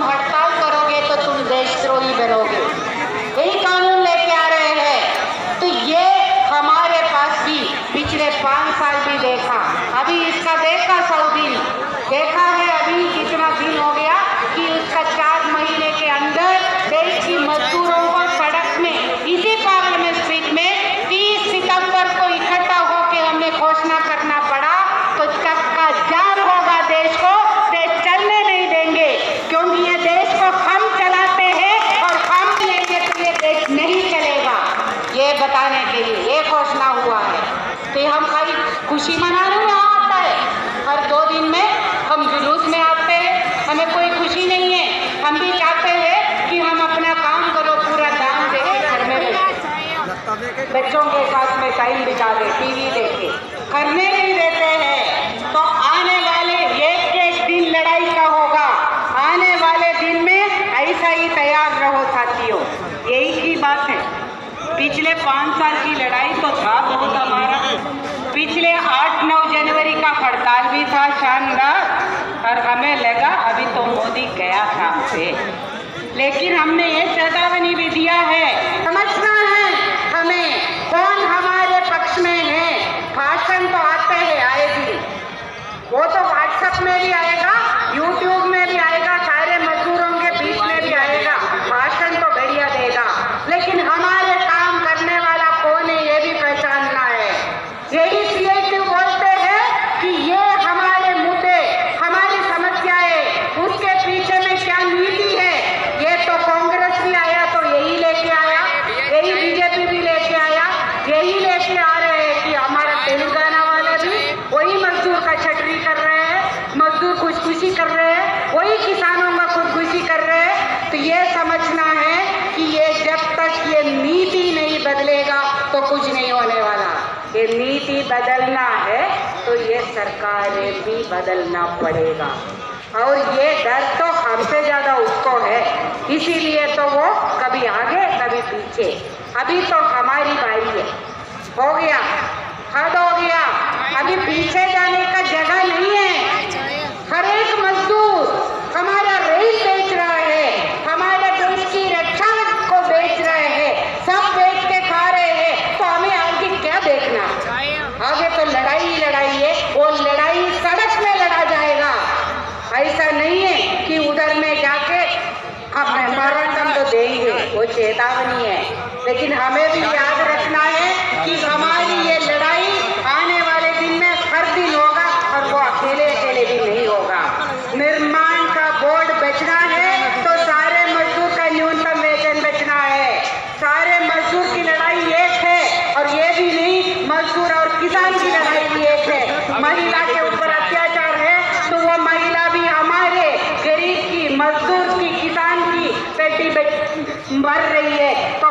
तुम हड़ताल करोगे तो तुम देशद्रोही बनोगे, यही कानून लेके आ रहे हैं। तो ये हमारे पास भी पिछले 5 साल भी देखा, अभी इसका देखा 100 दिन देखा है, अभी कितना दिन हो गया कि उसका 4 महीने के अंदर देश की मजदूरों को सड़क में इसी पार्लियामेंट स्ट्रीट में 30 सितंबर को इकट्ठा होकर हमें घोषणा करना पड़ा। तो चक्का जाम होगा, देश को देश चलने नहीं देंगे, क्योंकि ये देश को हम चलाते हैं और हम लेंगे तो ये देश नहीं चलेगा, ये बताने के लिए ये घोषणा हुआ है। तो हम खाली खुशी मनाने में आता है, हर 2 दिन में हम जुलूस में आते हैं, हमें कोई खुशी नहीं है। हम भी चाहते हैं कि हम अपना काम करो, पूरा दाम देके घर में बैठे बच्चों के साथ में टाइम बिता दे, टीवी देखे, करने नहीं देते हैं। तो आने वाले एक दिन लड़ाई का होगा, आने वाले दिन में ऐसा ही तैयार रहो साथियों, यही की बात है। पिछले 5 साल की लड़ाई तो था बहुत हमारा, पिछले 8-9 जनवरी का हड़ताल भी था शानदार, और हमें लगा अभी तो मोदी गया था हमसे, लेकिन हमने ये चेतावनी भी दिया है, समझना है हमें कौन हमारे पक्ष में है। भाषण तो आते हैं आए दिन, वो तो व्हाट्सएप में भी आएगा, यूट्यूब में भी आएगा, सारे मजदूरों के बीच में भी आएगा, भाषण तो बढ़िया देगा, लेकिन हमारे काम करने वाला कौन है ये भी पहचानना है। यही सीएटू बोलते हैं कि ये हमारे मुद्दे, हमारी समस्याएं, उसके पीछे में क्या नीति है, ये तो कांग्रेस भी आया तो यही लेके आया, यही बीजेपी भी लेके आया, यही लेके आ रहे हैं कि हमारा तेलंगाना वाले भी वही मजदूर का छटरी कर रहे हैं, मजदूर खुदकुशी कर रहे हैं, वही किसानों का खुदकुशी कर रहे हैं। तो ये समझना है कि ये जब तक ये नीति नहीं बदलेगा तो कुछ नहीं होने वाला। ये नीति बदलना है तो ये सरकारें भी बदलना पड़ेगा, और ये डर तो हमसे ज्यादा उसको है, इसीलिए तो वो कभी आगे कभी पीछे। अभी तो हमारी बारी है, हो गया, हद हो गया, अभी पीछे जाने का जगह नहीं है। हर एक मजदूर हमारा रेल बेच रहा है, हमारे देश की रक्षा को बेच रहे हैं, सब बेच के खा रहे हैं, तो हमें आगे क्या देखना, आगे तो लड़ाई ही लड़ाई है, वो लड़ाई सड़क में लड़ा जाएगा। ऐसा नहीं है कि उधर में जाके हम मेमोरेंडम तो देंगे, वो चेतावनी है, लेकिन हमें भी याद रखना है कि हमारी ये लड़ाई आने वाले दिन में हर दिन होगा, और वो अकेले अकेले भी नहीं होगा। निर्माण का बोर्ड बचना है तो सारे मजदूर का न्यूनतम वेतन बचना है, सारे मजदूर की लड़ाई एक है, और ये भी नहीं मजदूर और किसान की लड़ाई भी एक है। महिला के ऊपर अत्याचार है तो वो महिला भी हमारे गरीब की, मजदूर की, किसान की बेटी मर रही है, तो